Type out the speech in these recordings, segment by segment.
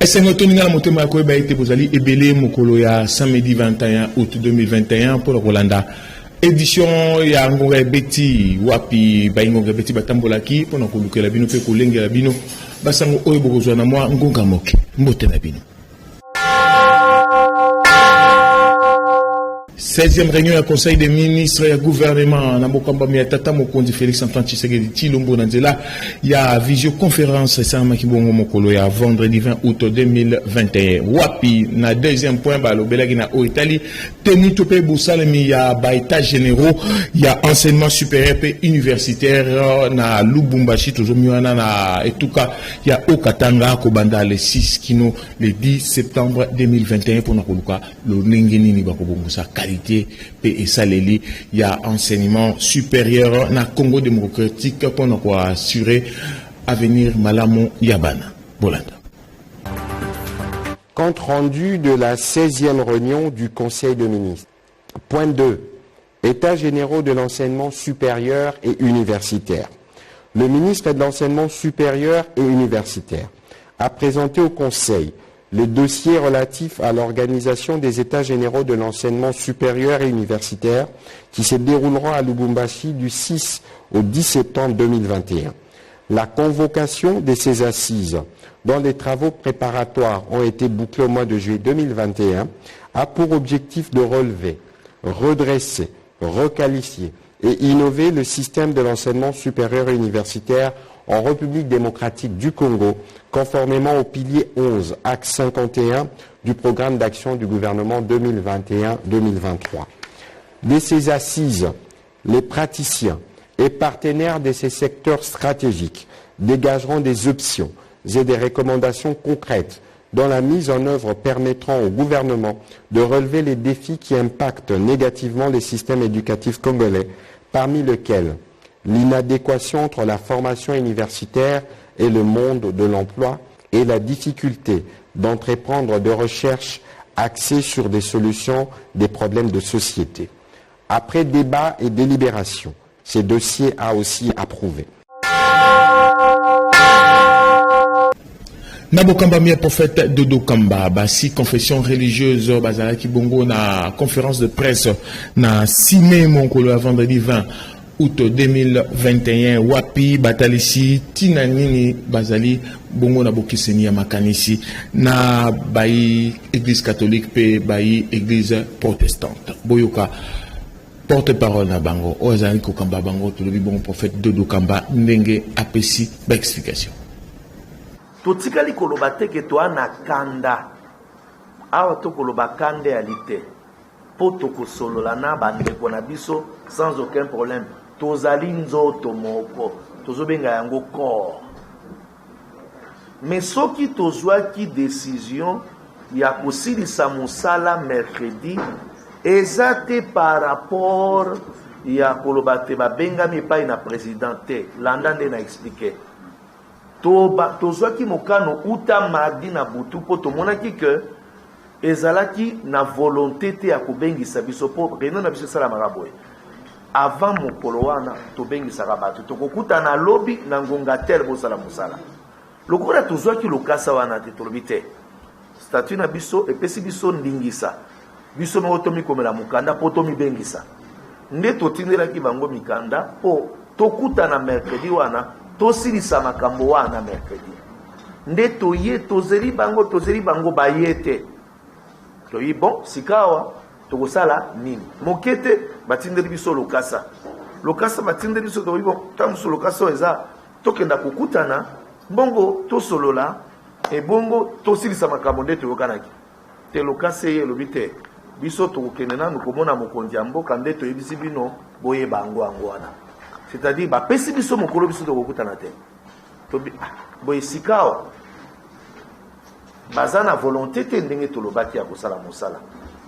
Esengotoninga motema ko ba été bozali ebele mokolo ya samedi 21 août 2021 pour Rolanda. Édition ya ngonga beti wapi ba ngonga beti batambolaki pona kolukela bino pe kolengela bino basango oyo bokozwa na mwa ngonga moke mbote na bino. 16e réunion du Conseil des ministres et du gouvernement. Namokamba Miatata Mokondi Félix Antoine Tshisekedi Tshilombo Nanzela. Il y a visioconférence Samakibongo Mokolo ya vendredi 20 août 2021. Wapi na deuxième point balo belagi na o Italie tenu topé Boussalemi ya ba état généraux il y a enseignement supérieur et universitaire na Lubumbashi toujours miwana na etuka il y a Okatanga Kobanda le 6 kino le 10 septembre 2021 pour nakoluka lo ningeni ni bakobongosa qualité et saleli il y a enseignement supérieur na Congo démocratique pour nous assurer avenir Malamo Yabana Bolanda. Compte rendu de la 16e réunion du Conseil des ministres. Point 2. États généraux de l'enseignement supérieur et universitaire. Le ministre de l'enseignement supérieur et universitaire a présenté au Conseil le dossier relatif à l'organisation des États généraux de l'enseignement supérieur et universitaire qui se dérouleront à Lubumbashi du 6 au 10 septembre 2021. La convocation de ces assises, dont les travaux préparatoires ont été bouclés au mois de juillet 2021, a pour objectif de relever, redresser, requalifier et innover le système de l'enseignement supérieur et universitaire en République démocratique du Congo, conformément au pilier 11, axe 51 du programme d'action du gouvernement 2021-2023. De ces assises, les praticiens et partenaires de ces secteurs stratégiques dégageront des options et des recommandations concrètes dont la mise en œuvre permettront au gouvernement de relever les défis qui impactent négativement les systèmes éducatifs congolais, parmi lesquels l'inadéquation entre la formation universitaire et le monde de l'emploi et la difficulté d'entreprendre des recherches axées sur des solutions des problèmes de société. Après débat et délibération, ce dossier a aussi approuvé. Nabokamba Mia prophète Dodo Kamba, basi confession religieuse, bazala ki bongo na conférence de presse na 6 mai monkolo vendredi 20 août 2021 wapi batalisi tinanini bazali bongo na bokiseni ya makanisi na bayi église catholique pe bayi église protestante boyoka porte-parole na bango ozali ko kamba bango tolobi bon prophète Dodo Kamba ndenge apesi ba explication totikali koloba teke to ana kanda awa to koloba kande alite po to kosolola na bandeko na biso sans aucun problème tozali nzoto moko tozobenga yango corps mais soki tozwaki décision ya kosilisa mosala mercredi ezate par rapport ya koloba te babengami epai na président te landa nde na expliqué tozwaki mokano uta mardi na butu po tomonaki ke ezalaki na volonté te ya kobengisa biso po réunion na biso esalamaka boye avant mokolo wana tobengisaka bato tokokuta na lobi na ngonga tere bosala mosala lokola tozwaki lokasa wana te tolobi te statut na biso epesi biso ndingisa biso moko tomikomela mokanda po tomibengisa nde totindelaki bango mikanda po tokuta na mercredi wana tosilisa makambo wana mercredi nde toye tozeli bango baye te toyi bon sikawa tokosala nini mokete batindeli biso lokasa batindeli biso toyi bon tamuso lokasa eza tokenda kokutana bongo tosolola e bongo tosilisa makambo nde toyokanaki te lokasa ye elobi te biso tokokende nanu komona mokonzi ya mboka nde toyebisi bino boyeba yango wana c'est-à-dire bapesi biso mokolo biso tokokutana te boye sikawa baza na volonté te ndenge tolobaki ya kosala mosala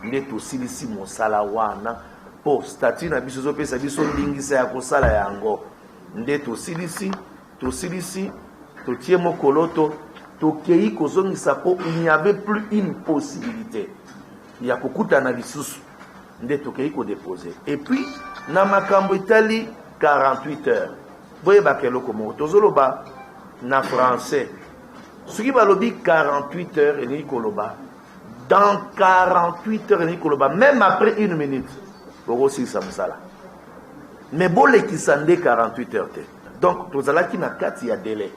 nde tosilisi mosala wana po statut na biso ezopesa biso ndingisa ya kosala yango nde tosilisi totie mokolo tokei kozongisa po il n'y avait plus une possibilité ya kokutana lisusu nde tokei kodepose et puis na makambo etali 48 heures boyebaka eloko moko tozoloba na français Ce qui va lobby 48 heures et koloba. Dans 48 heures et koloba, même après 1 minute, aussi ça me sala. Mais bon les qui s'en 48 heures. Donc, tous allez qui n'a qu'à y a délai.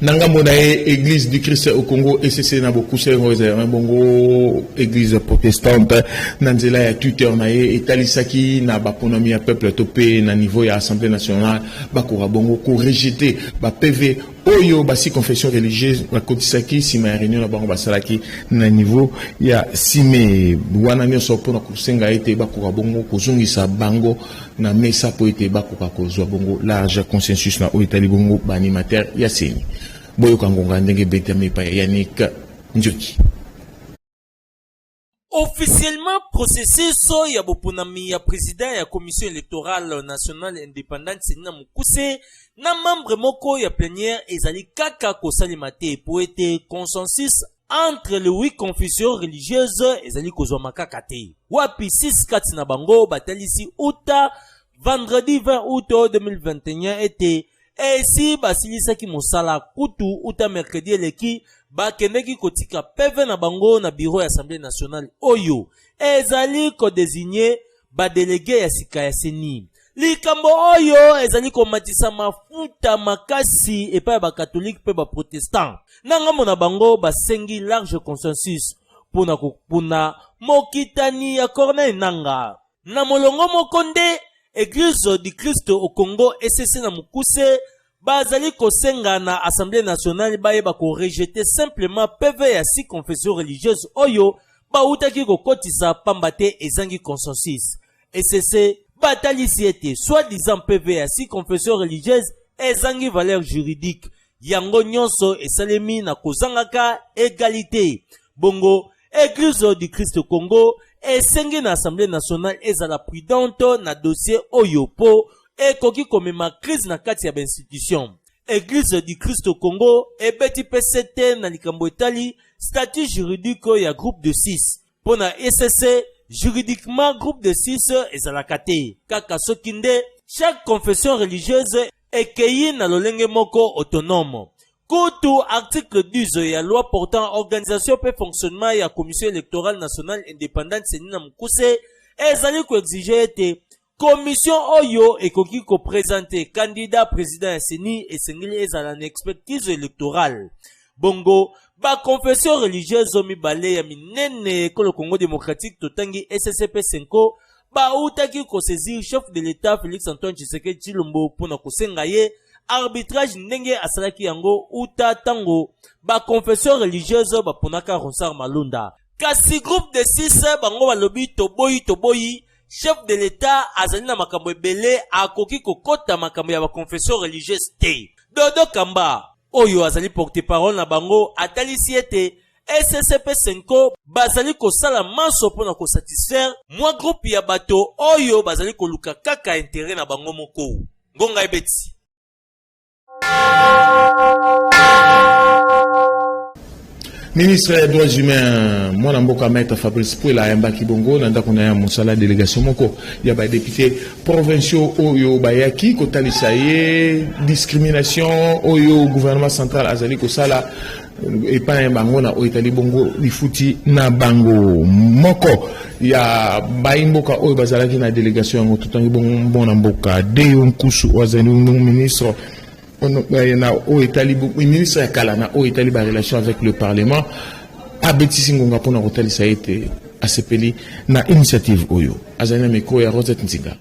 Nangambo na église du Christ au Congo ECC na beaucoup c'est un bongo église protestante nanzela ya Twitter na etalisaki na baponomi ya peuple topé na niveau ya assemblée nationale bakora bongo ko rejeter ba PV oyo basi confession religieuse bakotisaki sima ya réunion na bango basalaki na niveau ya sime wana nyonso pona kusenga ete bakora bongo kozongisa bango na mesa po ete bakoka kozwa bongo large consensus na oitali bongo ba animateur ya seni boyo kangonga ndenge betame pa Yannick Njoki. Officiellement processus ya boponami ya président ya commission électorale nationale indépendante Senina Mukuse na membre moko ya plénière ezali kaka kosalima te po ete consensus entre les 8 confessions religieuses ezali kozwa makaka te. Wapi 6 kati na bango batalisi uta vendredi 20 août 2021 ete si basilisaki mosala kutu uta mercredi eleki bakendeki kotika PV na bango na bureau ya Assemblée nationale oyo ezali ko désigner ba délégué ya sika ya seni. Likambo oyo ezali ko matisa mafuta makasi epa ba catholique pe ba protestant. Nangamo na bango basengi large consensus pona mokitani ya Corneille Nanga. Na molongo mokonde Église du Christ au Congo ECC na Mukuse bazali kosenga na Assemblée nationale bayeba ko rejeter simplement PV ya 6 confessions religieuses oyo bautaki kokotisa pambate ezangi consensus. ECC batalisi ete soi-disant PV ya 6 confessions religieuses ezangi valeur juridique yango nyonso esalemi na kozangaka égalité. Bongo Église du Christ au Congo esengi na Assemblée nationale ezala prudente na dossier oyo po ekoki komema crise na kati ya institution. Église du Christ au Congo ebeti PCT na likambo etali statut juridique ya groupe de 6. Pona ECC juridiquement groupe de 6 ezala kate. Kaka sokinde chaque confession religieuse ekeyi na lolenge moko autonome. Kutu article 10 ya loi portant organisation et fonctionnement ya commission électorale nationale indépendante Senina Mukuse ezali ko exiger ete commission oyo ekoki ko présenter candidat président ya seni esengeli ezala na expertise électorale. Bongo ba confession religieuse mibale ya minene ko le Congo démocratique totangi SCP 5 ba utaki ko saisir chef de l'état Félix Antoine Tshisekedi Tshilombo pona kosenga ye arbitrage ndenge asalaki yango uta tango ba confession religieuse ba ponaka Ronsard Malunda. Kasi groupe de 6 bango balobi toboyi chef de l'état azali na makambo ebele akoki kokota makambo ya ba confession religieuse te. Dodo Kamba oyo azali porte-parole na bango atalisi ete SCP 5 bazali kosala manso pona ko satisfaire mwa groupe ya bato oyo bazali koluka kaka intérêt na bango moko. Ngonga ebeti Ministre des droits humains, moi n'amboka maître Fabrice Pouela yamba kibongo nanda kuna ya monsala délégation moko ya ba député provinciaux oyo bayaki kotalisa ye discrimination oyo gouvernement central azali kosala epa bango na oitali bongo lifuti na bango moko ya baimboka oyo bazalaki na délégation yango tutangi bongo na mboka Deyo Nkusu wazali ministre na oitali ministre ya kala na oitali ba relation avec le parlement abetisi ngonga pona kotalisa ete asepeli na initiative oyo azali na miko ya Rosette Nzinga.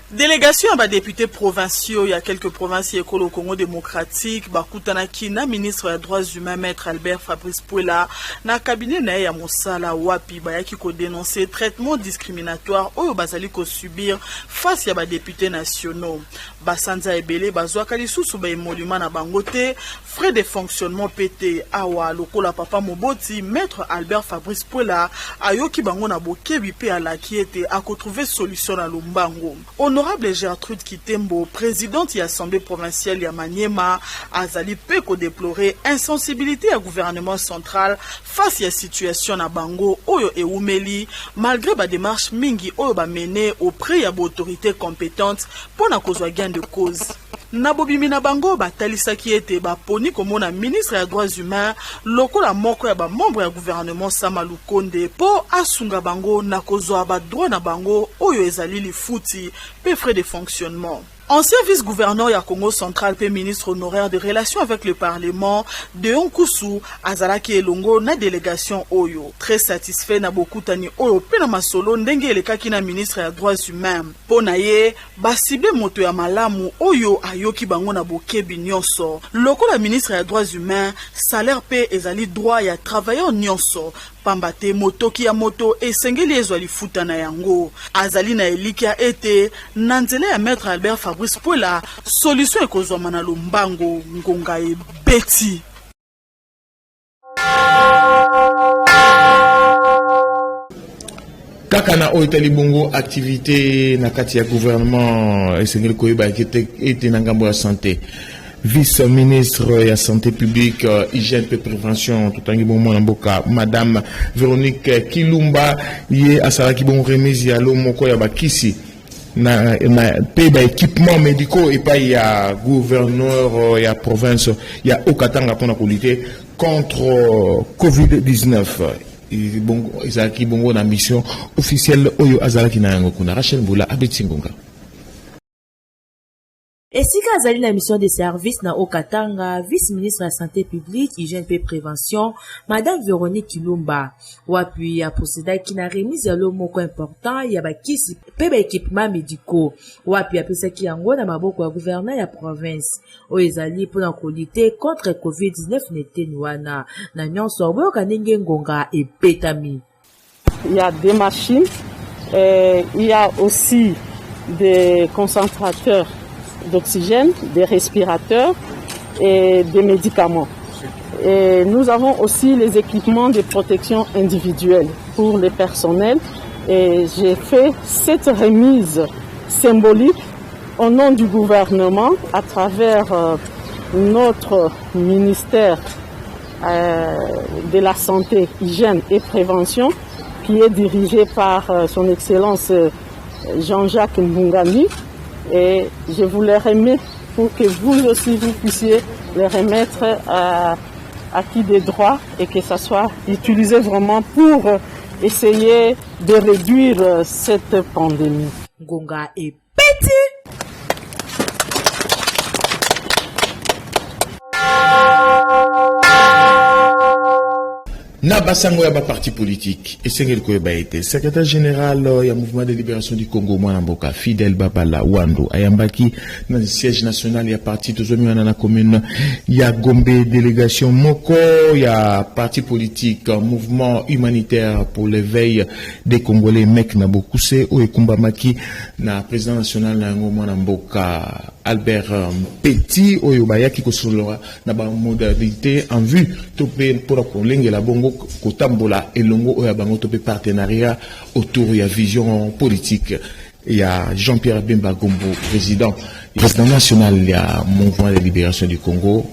Délégation à députés provinciaux, il y a quelques provinciaux au Congo démocratique, Bakutanaki, na ministre des droits humains, maître Albert Fabrice Pouela, na cabinet na ya Moussala Wapi, bayaki ko dénoncer traitement discriminatoire ou bazali ko subir face à députés nationaux. Basanza ebele bazwa kalisusu ba émolument na bangote, frais de fonctionnement pété awa lokola papa Moboti, maître Albert Fabrice Pouela, ayoki bango na bokebi pe ala qui était à trouver solution à Lumbango. Honorable Honorable Gertrude Kitembo, présidente de l'Assemblée provinciale de Maniema, azali peko déplorer insensibilité à gouvernement central face à la situation na bango oyo eumeli malgré ba démarche mingi oyo ba mené auprès ya autorité compétente pour na kozwa gain de cause. Na bobimi na bango batalisaki ete baponi komona ministre ya droits humains lokola moko ya ba membre ya gouvernement Sama Lukonde po asunga bango na kozwa ba droit na bango oyo ezali lifuti pe frais de fonctionnement. Ancien vice-gouverneur ya Congo central pe ministre honoraire des relations avec le Parlement de Onkusu azalaki elongo na délégation oyo. Très satisfait na bokutani oyo pe na masolo ndenge elekaki na ministre ya droits humains. Po na ye basible moto ya malamu oyo ayoki bango na bokebi nyonso. Lokola ministre ya droits humains salaire pe ezali droit ya travailleur nyonso. Pambate motoki ya moto esengeli ezwa lifuta na yango. Azali na elikia ete na nzela ya maître Albert Fabrice Puela solution ekozwama na lombango ngonga ebeti. Kaka na oitali bongo activité na kati ya gouvernement esengeli koyeba ete na ngambo ya santé. Vice-ministre de la Santé publique, hygiène et prévention, tout en bon mboka, Madame Véronique Kilumba, yé à Saraki bon remise ya lo moko ya bakisi na peba équipement médicaux et pas ya gouverneur ya province ya Okatanga pour la lutter contre COVID-19. Bon Saraki bongo na mission officielle oyo azalaki na yango kuna Rachel Mbula Abetsingonga. Esika azali na mission de service na Okatanga, vice-ministre de la santé publique, hygiène et prévention, Madame Véronique Kilumba. Wapi ya procédé qui na remise ya lo moko important ya bakisi pe ba équipement médicaux. Wapi ya pesa ki yango na maboko ya gouverneur ya province. O ezali pour la lutter contre COVID-19 nete wana. Na nyonso boyoka ndenge ngonga e petami. Il y a des machines, il y a aussi des concentrateurs d'oxygène, des respirateurs et des médicaments. Et nous avons aussi les équipements de protection individuelle pour les personnels. Et j'ai fait cette remise symbolique au nom du gouvernement à travers notre ministère de la Santé, Hygiène et Prévention qui est dirigé par son Excellence Jean-Jacques Mbungani. Et je vous les remets pour que vous aussi vous puissiez les remettre à qui des droits et que ça soit utilisé vraiment pour essayer de réduire cette pandémie. Ngonga est petit. Na basango ya ba parti politique esengeli koyeba ete secrétaire général ya mouvement de libération du Congo mwana mboka Fidel Babala Wando ayambaki na siège national ya parti tozomi wana na commune ya Gombe délégation moko ya parti politique mouvement humanitaire pour l'éveil des Congolais MEC na Bokuse o ekumbamaki na président national na yango mwana mboka Albert Petit oyo bayaki kosolola na ba modalité en vue topé pour kolengela bongo kotambola elongo oyo bango topé partenariat autour ya vision politique ya Jean-Pierre Bemba Gombo président national ya mouvement de libération du Congo.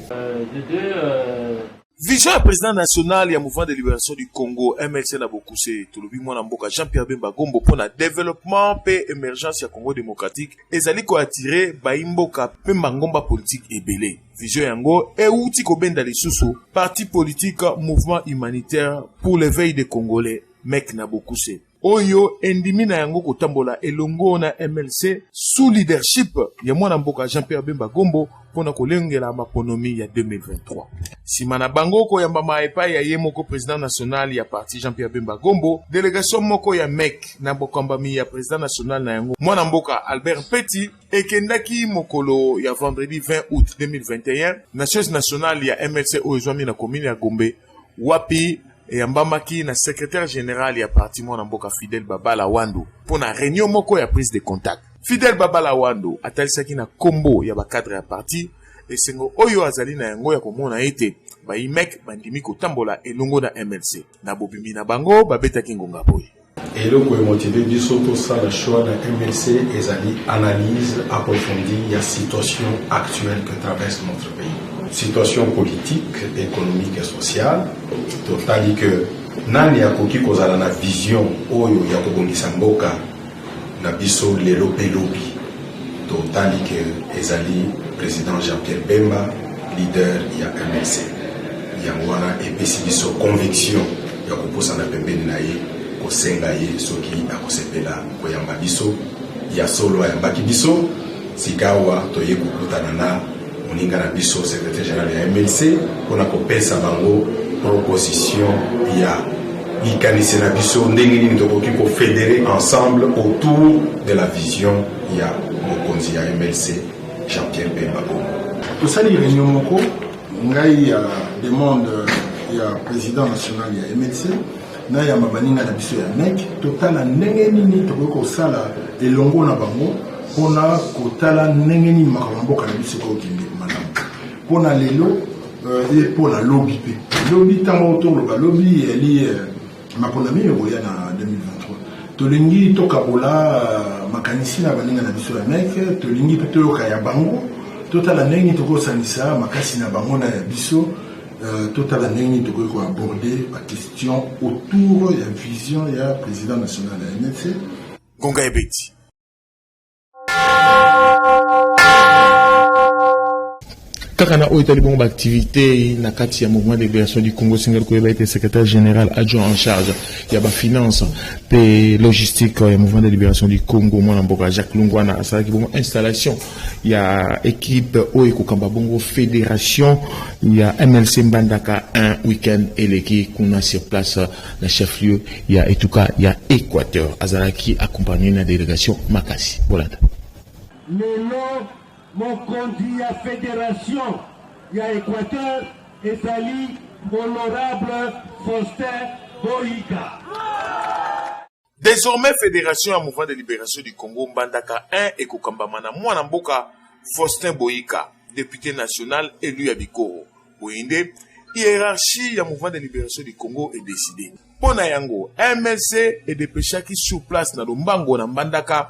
Vision ya président national ya mouvement de libération du Congo MLC na Bokuse tolobi mwana mboka Jean-Pierre Bemba Gombo pour na développement pe émergence ya Congo démocratique ezali ko attirer baimboka pe mangomba politique ebele. Vision yango euti ko benda lisusu parti politique mouvement humanitaire pour l'éveil des Congolais MEC na Bokuse. Oyo endimi na yango kotambola elongo na MLC sous leadership ya mwana mboka Jean-Pierre Bemba Gombo pona kolengela maponomi ya 2023. Simana bango ko yambama epai ya yemoko président national ya parti Jean-Pierre Bemba Gombo, délégation moko ya MEC na bokambami ya président national na yango mwana mboka Albert Petit ekendaki mokolo ya vendredi 20 août 2021 na siège national ya MLC oezwami na commune ya Gombe wapi yambamaki na secrétaire général ya parti mwana mboka Fidel Babala Wando pona réunion moko ya prise de contact. Fidel Babala Wando atalisaki na kombo ya bakadre ya parti esengo oyo azali na yango ya komona ete ba IMEC bandimi kotambola elongo na MLC na bobimi na bango babetaki ngonga boye. Et le qui motivé du surtout ça le choix de MLC et analyse approfondie la situation actuelle que traverse notre pays. Situation politique, économique et sociale. Totali que nani ya koki kozala na vision oyo ya kobongisa mboka na biso lelo pelobi. Totali que ezali président Jean-Pierre Bemba, leader ya MLC. Yangwana epesi biso conviction ya koposa na pembeni na ye kosenga ye soki akosepela koyamba biso ya solo ayambaki biso sikawa toye kokutana na moninga na biso secrétaire général ya MLC mpona kopesa bango proposition ya likanisi na biso ndenge nini tokoki kofédérer ensemble autour de la vision ya mokonzi ya MLC Jean-Pierre Bemba Bongo. tosali réunion moko ngai ya demande ya président national ya MLC na ya mabaninga na biso ya MEC totala ndenge nini tokoki kosala elongo na bango mpona kotala ndenge nini makambo mboka na biso kokende malamu mpona lelo mpona lobi mpe lobi ntango toloba lobi eli maponami ekoya na 2023 tolingi tokabola makanisi na baninga na biso ya MEC tolingi mpe toyoka ya bango totala ndenge nini tokosanisa makasi na bango na ya biso totala ndenge nini tokoki koaborder la question autour ya vision ya président national ya MLC Gonga Ebeti. Kakana Oitali bon activité na kati ya mouvement de libération du Congo Single Koyeba était secrétaire général adjoint en charge ya ba finance et logistique ya mouvement de libération du Congo mwana mboka Jacques Lungwana asala ki bon installation ya équipe Oiko Kamba Bongo fédération ya MLC Mbandaka un week-end eleki kuna sur place la chef-lieu ya etuka ya Équateur azalaki accompagné na délégation Makasi Bolanda. Mokonzi ya fédération ya Équateur ezali honorable Faustin Boïka. Désormais fédération à mouvement de libération du Congo Mbandaka 1 et Kokambamana mwana mboka Faustin Boïka, député national élu à Bikoro. Boinde, hiérarchie ya mouvement de libération du Congo est décidée. Pona yango, MLC est dépêché qui sur place na Lombango na Mbandaka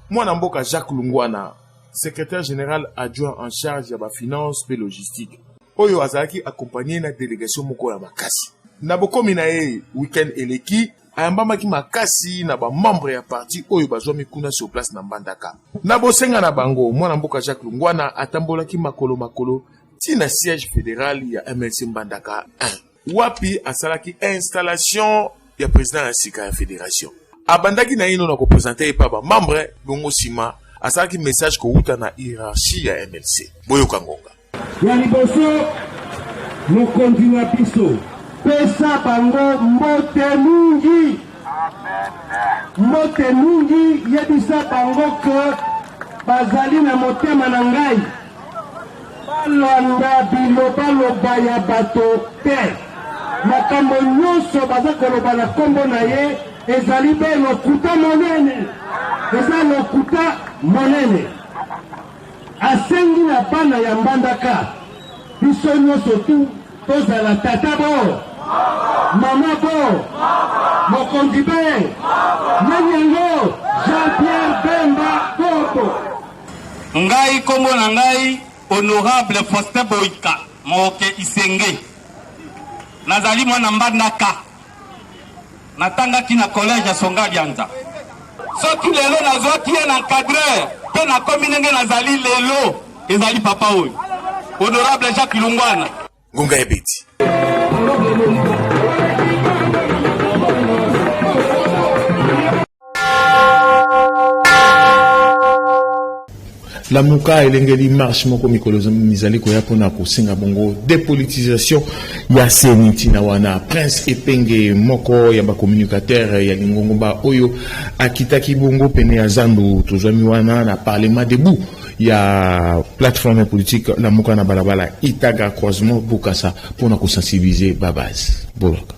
mwana mboka Jacques Lungwana, secrétaire général adjoint en charge de la finance et logistique. Oyo azalaki accompagné na délégation moko ya Makasi. Na bokomi na ye week-end eleki ayambamaki Makasi na ba membre ya parti oyo bazwami kuna sur place na Mbandaka. Na bosenga na bango mwana mboka Jacques Lungwana atambolaki makolo tina siège fédéral ya MLC Mbandaka 1. Wapi asalaki installation ya président ya sika ya fédération. Abandaki na ino na ko présenter pa ba membre bongo sima asaki message ko uta na hiérarchie ya MLC. Boyoka ngonga. Ya liboso mokonzi na biso pesa bango mbote mingi. Mbote mingi yebisa bango ke bazali na motema na ngai. Balanda biloba loba ya bato te. Makambo nyonso baza koloba na kombo na ye ezali be lokuta monene. Eza lokuta monene. Asengi na bana ya Mbandaka biso nyonso tu tozala tata bo mama bo mokonzi be nyanyango Jean-Pierre Bemba Bobo. Ngai kombo na ngai honorable Faustin Boïka Moke Isenge. Nazali mwana Mbandaka. Natangaki na collège ya Songa Bianza. Soki lelo nazwaki ye na encadreur mpe nakomi ndenge nazali lelo ezali papa oyo honorable Jacques Lungwana. Gonga Ebeti. La Mouka elengeli marche moko mikolo mizali koya pona ko senga bongo dépolitisation ya seniti na wana Prince Epenge moko ya ba communicateur ya lingongo ba oyo akitaki bongo pene ya Zandu tozami wana na parlement debout ya plateforme politique La Mouka na balabala Itaga croisement Bukasa pona ko sensibiliser babase bolaka.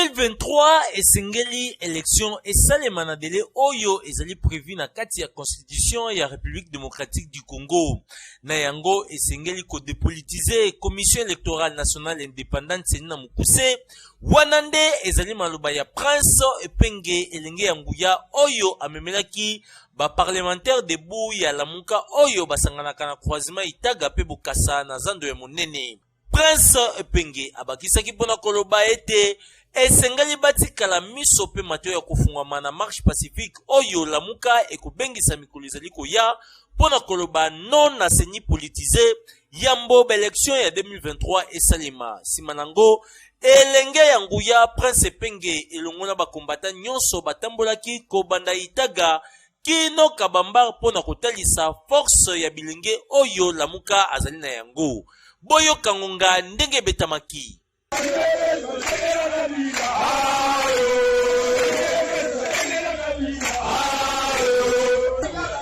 2023 esengeli élection esalema na délai oyo ezali prévu na kati ya constitution ya République démocratique du Congo. Na yango esengeli ko dépolitiser commission électorale nationale indépendante senina mukuse wanande ezali maloba ya Prince Epenge elenge ya nguya oyo amemelaki ba parlementaire debu ya lamuka oyo basanganaka na croisement itaga pe bokasa na zando ya monene. Prince Epenge abakisaki pona koloba ete esengali batikala miso pe mateo ya kofungwama na marche pacifique oyo lamuka ekobengisa mikolo ezali koya pona koloba non na seni politisé yambo ba élection ya 2023 esalema sima nango elenge ya nguya Prince Epenge elongo na bakombata nyonso batambolaki kobanda itaga kino kabamba pona kotalisa force ya bilenge oyo lamuka azali na yango boyo kangonga ndenge betamaki.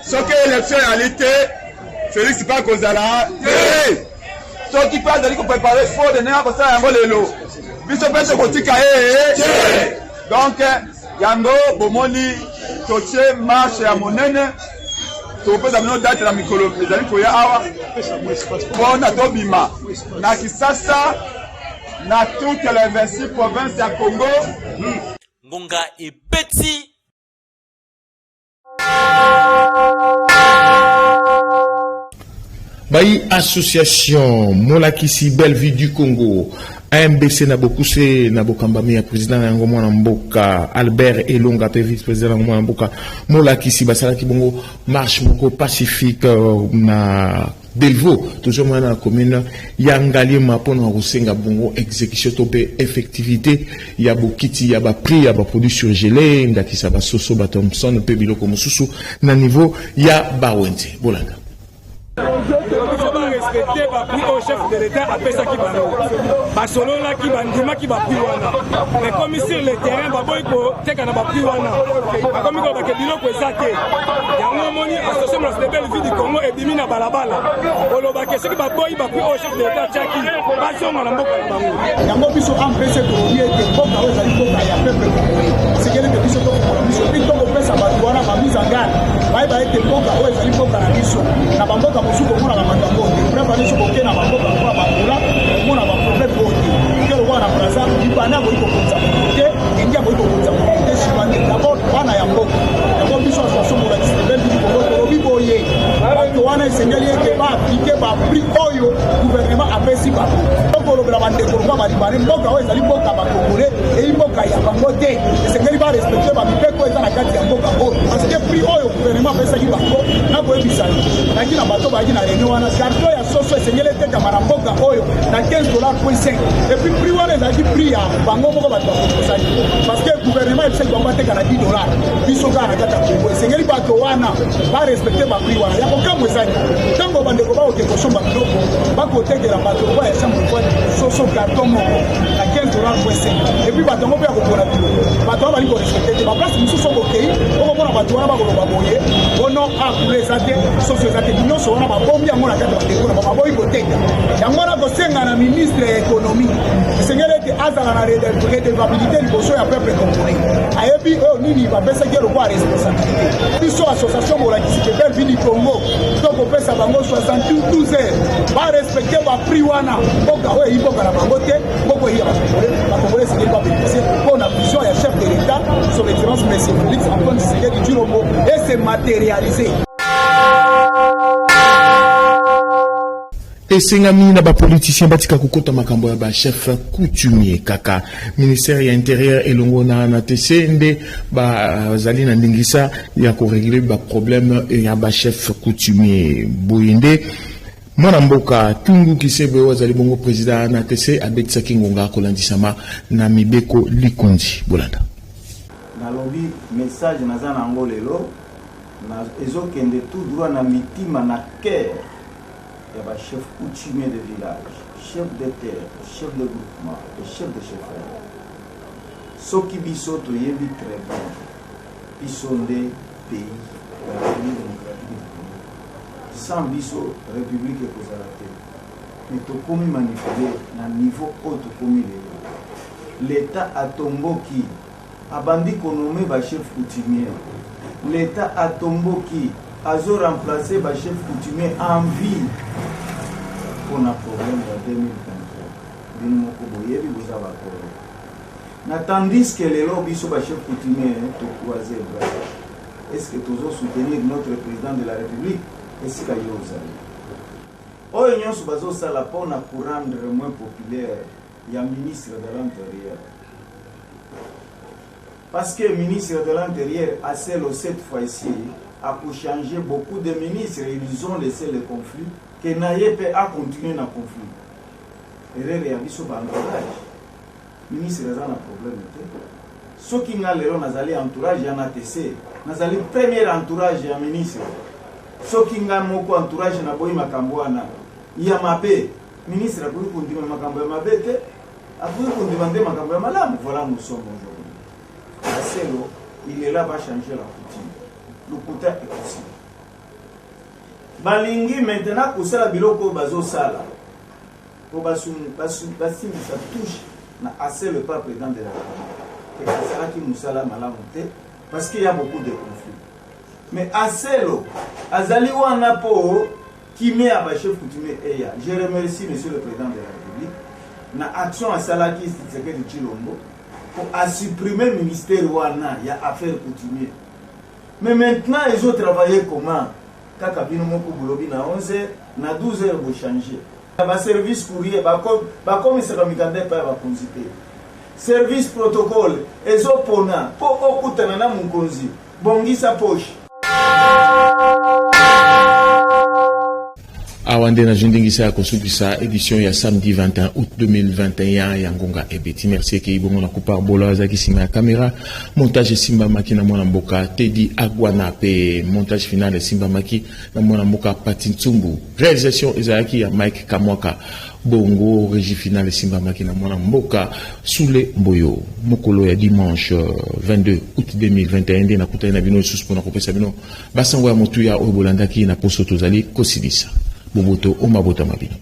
Soki élection ya lité Félix pas kozala soki pas dali ko préparer fort de na ko sa yango lelo biso pese kotika donc yango bomoni toche marche ya monene topesa bino date na mikolo ezali koya awa mpona tobima na Kisasa na toutes les 26 provinces ya Congo. Ngonga ebeti Bayi association Molakisi Bellevue du Congo AMBC na bokuse na bokambami ya président yango mwana mboka Albert Elonga pe vice président yango mwana mboka Molakisi basalaki bongo marche moko pacifique na Delvaux toujours na commune ya Ngaliema pona kosenga bongo exécution topé effectivité ya bokiti ya ba prix ya ba produits surgelés ndakisa ba soso ba Thompson pe biloko mosusu na niveau ya Bawente bolanda respecter au chef de l'État après ça qui va Basolo là qui va ndima qui va priwana mais comme sur le terrain baboy ko teka na ba priwana comme ko ba ke biloko ezate yango moni association de Bellevue du Congo et bimina balabala oloba ke ce qui baboy ba pri au chef de l'État tchaki basonga na mboka na bango yango biso empêcher ko yete mboka oyo zali mboka ya peuple congolais c'est que biso to ko biso bito ko pesa bato wana ba mise en garde ba ete mboka oyo zali mboka na biso na bamboka mosuko mona na matambo préparer ce bokeh na bamboka kwa bakula mona ba problème bote kero wana braza ibana ko ikokonza ke india ko ikokonza te shibande d'abord wana ya mboka yango biso association pour la distribution du Congo ko biboye bato wana esengeli eke ba appliquer ba prix oyo gouvernement apesi ba ko lobela bande ko kwa balibane mboka oyo ezali mboka ba congolais et mboka ya bango te esengeli ba respecter ba mipeko eza na kati ya mboka oyo parce que prix oyo gouvernement apesi bango na ko ebisali na kina bato ba kina réunion wana carton ya soso esengeli teka mara mboka oyo na $15.5 et puis prix wana ezali prix ya bango moko bato bakosali parce que gouvernement ebisali bango ateka na $10 biso kaka na kati ya Congo esengeli bato wana ba respecter ba prix wana ya kokambo ezali ntango bandeko baoke kosomba biloko bakotekela bato kwa ya chambre kwa soso carton moko na $15.5 et puis bato ngo mpe ya kokona biloko bato wana bali korespecte te baplace mosusu okokei okomona bato wana bakoloba boye ono akule eza te soso eza te nyonso wana babombi yango na kati ya bandeko na baboyi koteka yango wana kosenga na ministre ya économie esengeli ete azala na redevabilité liboso ya peuple congolais ayebi oyo nini bapesaki eloko ya responsabilité biso association Molakisi Bellevue du Congo tokopesa bango 72 heures barespecte baprix wana mboka oyo eyi mboka na bango te mboka oyo ya bakongolais esengeli babénéficie mpona vision ya chef de l'état son excellence monsieur Félix Antoine Tshisekedi Tshilombo et se matérialiser. Esengami na ba politicien batika kokota makambo ya ba chef coutumier kaka ministère ya intérieur elongo na TCND ba zali na ndingisa ya ko régler ba problème ya ba chef coutumier boyende mwana mboka Tungu Kisebe wazali bongo président na TC abetisa kingonga kolandisama na mibeko likondi bolanda na lobi message nazana ngolelo na ezokende tout droit na mitima na cœur il y a chef coutumier de village, chef de terre, chef de groupement et chef de chefferie. Ce qui biso to yebi très bien, bisonde pays, la République démocratique. Sans biso République et Kozalate. Mais to komi manifester na niveau haut to komi le. l'État atomboki abandi konomé ba chef coutumier. L'État atomboki azo remplacer ba chef coutumier en vie. On a problème en 2023. Binmoko boyebi bozaba problème. Tandis que les lobbies sont chef coutumier to croiser bras. Est-ce que tous soutenir notre président de la République? Est-ce qu'il y a aux unions sous bazo sala pour rendre moins populaire il y a ministre de l'Intérieur. Parce que le ministre de l'Intérieur a celle cette fois-ci a pour changer beaucoup de ministres et ils ont laissé le conflit que Nayepe a continué dans le conflit. Et réabisso entourage. Ministre a un problème. Ceux qui ont les entourage en ATC, nous avons le premier entourage en ministre. Ceux qui ont un entourage en Aboy Makambouana, il y a Mabé, ministre a voulu continuer Makambouana Mabé, a voulu demander Makambouana Malam. Voilà, nous sommes aujourd'hui. À Celo, il est là, va changer la coutume. Le quota est possible. Balingi maintenant, pour ça, la biloko bazo sala. Pour bassin, ça touche. Na assez le pas président de la République. Et ça qui nous sala malamonté parce qu'il y a beaucoup de conflits. Mais assez l'eau, azali wana po qui met à chef coutumier eya. Je remercie monsieur le président de la République na action à salaki Tshisekedi de Tshilombo pour supprimer le ministère wana ya affaires coutumier. Mais maintenant ils ont travaillé comment? Kaka bino moko bulobi na 11h na 12h vous changer. Le service courrier, comme ça va service protocole, et opona, pour okutanana mungonzi, bongi sa poche. Awande na jundingisa ya kosubisa édition ya samedi 21 août 2021 ya Ngonga Ebeti. Merci ki ibongo na kupar bola za kisima ya kamera. Montage Simba Maki na mwana mboka Teddy Agwana pe montage final de Simba Maki na mwana mboka Patin Tsumbu. Réalisation Ezaki ya Mike Kamwaka. Bongo régie finale Simba Maki na mwana mboka Soule Mboyo. Mokolo ya dimanche 22 août 2021 na kutana na bino suspend na kopesa bino basango ya motu ya obolandaki na poso tozali kosidisa. Boboto o mabota mabino.